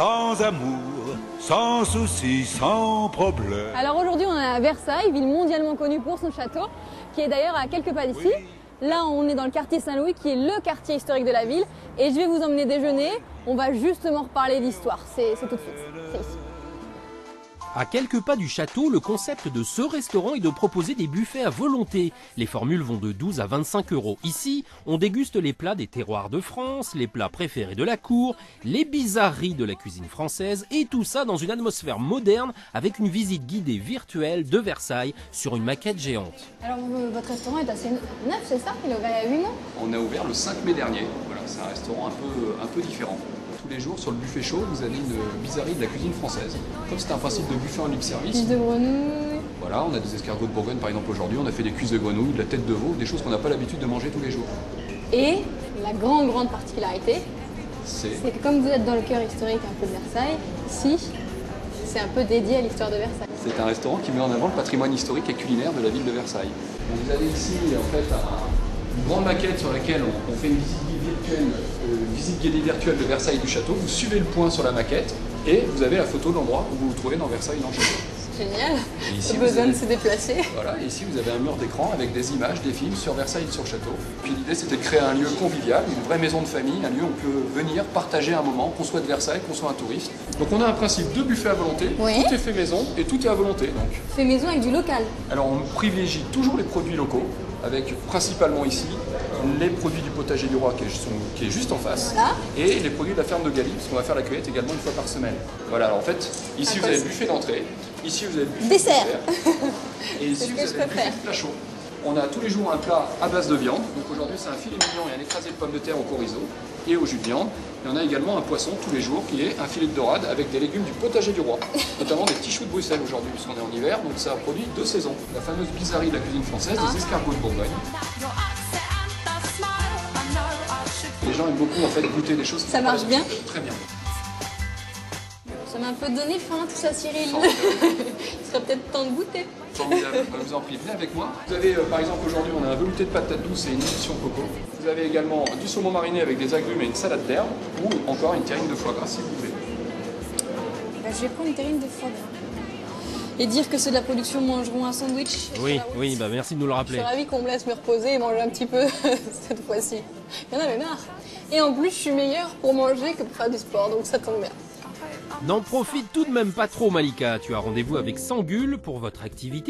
sans amour, sans soucis, sans problème. Alors aujourd'hui on est à Versailles, ville mondialement connue pour son château, qui est d'ailleurs à quelques pas d'ici. Là on est dans le quartier Saint-Louis, qui est le quartier historique de la ville. Et je vais vous emmener déjeuner, on va justement reparler d'histoire, c'est tout de suite, c'est ici. À quelques pas du château, le concept de ce restaurant est de proposer des buffets à volonté. Les formules vont de 12 à 25 €. Ici, on déguste les plats des terroirs de France, les plats préférés de la cour, les bizarreries de la cuisine française et tout ça dans une atmosphère moderne avec une visite guidée virtuelle de Versailles sur une maquette géante. Alors votre restaurant est assez neuf, c'est ça? Il est ouvert il y a 8 mois? On a ouvert le 5 mai dernier. Voilà, c'est un restaurant un peu différent. Tous les jours, sur le buffet chaud, vous avez une bizarrerie de la cuisine française. Comme c'est un principe de buffet en libre service. Cuisses de grenouille. Voilà, on a des escargots de Bourgogne par exemple aujourd'hui, on a fait des cuisses de grenouille, de la tête de veau, des choses qu'on n'a pas l'habitude de manger tous les jours. Et la grande particularité, c'est que comme vous êtes dans le cœur historique un peu de Versailles, ici, c'est un peu dédié à l'histoire de Versailles. C'est un restaurant qui met en avant le patrimoine historique et culinaire de la ville de Versailles. Donc vous avez ici en fait une grande maquette sur laquelle on fait une visite guidée virtuelle de Versailles du château. Vous suivez le point sur la maquette et vous avez la photo de l'endroit où vous vous trouvez dans Versailles dans le château. C'est génial, ici, pas besoin de se déplacer. Voilà, et ici vous avez un mur d'écran avec des images, des films sur Versailles et sur le château. Puis l'idée c'était de créer un lieu convivial, une vraie maison de famille, un lieu où on peut venir partager un moment, qu'on soit de Versailles, qu'on soit un touriste. Donc on a un principe de buffet à volonté, oui. Tout est fait maison et tout est à volonté. Donc. Fait maison avec du local. Alors on privilégie toujours les produits locaux, avec principalement ici les produits du potager du roi qui est juste en face, voilà. Et les produits de la ferme de Galie, parce qu'on va faire la cueillette également une fois par semaine. Voilà, alors en fait, ici vous avez le buffet d'entrée, ici vous avez le buffet dessert, et ici vous avez le buffet de plat chaud. On a tous les jours un plat à base de viande, donc aujourd'hui c'est un filet mignon et un écrasé de pommes de terre au chorizo et au jus de viande. Et on a également un poisson tous les jours qui est un filet de dorade avec des légumes du potager du roi, notamment des petits choux de Bruxelles aujourd'hui puisqu'on est en hiver, donc c'est un produit de saison. La fameuse bizarrerie de la cuisine française, des escargots de Bourgogne. Les gens aiment beaucoup en fait goûter des choses qui ça marche bien. Très bien. Ça m'a un peu donné faim tout ça, Cyril. Il serait peut-être temps de goûter. Formidable, je vous en prie, venez avec moi. Vous avez par exemple aujourd'hui on a un velouté de patates douces et une édition coco. Vous avez également du saumon mariné avec des agrumes et une salade d'herbe ou encore une terrine de foie gras si vous voulez. Ben, je vais prendre une terrine de foie gras. Et dire que ceux de la production mangeront un sandwich. Oui, bah merci de nous le rappeler. Je suis ravie qu'on me laisse me reposer et manger un petit peu cette fois-ci. Il y en avait marre. Et en plus, je suis meilleure pour manger que pour faire du sport, donc ça tombe bien. N'en profite tout de même pas trop, Malika. Tu as rendez-vous avec Sangul pour votre activité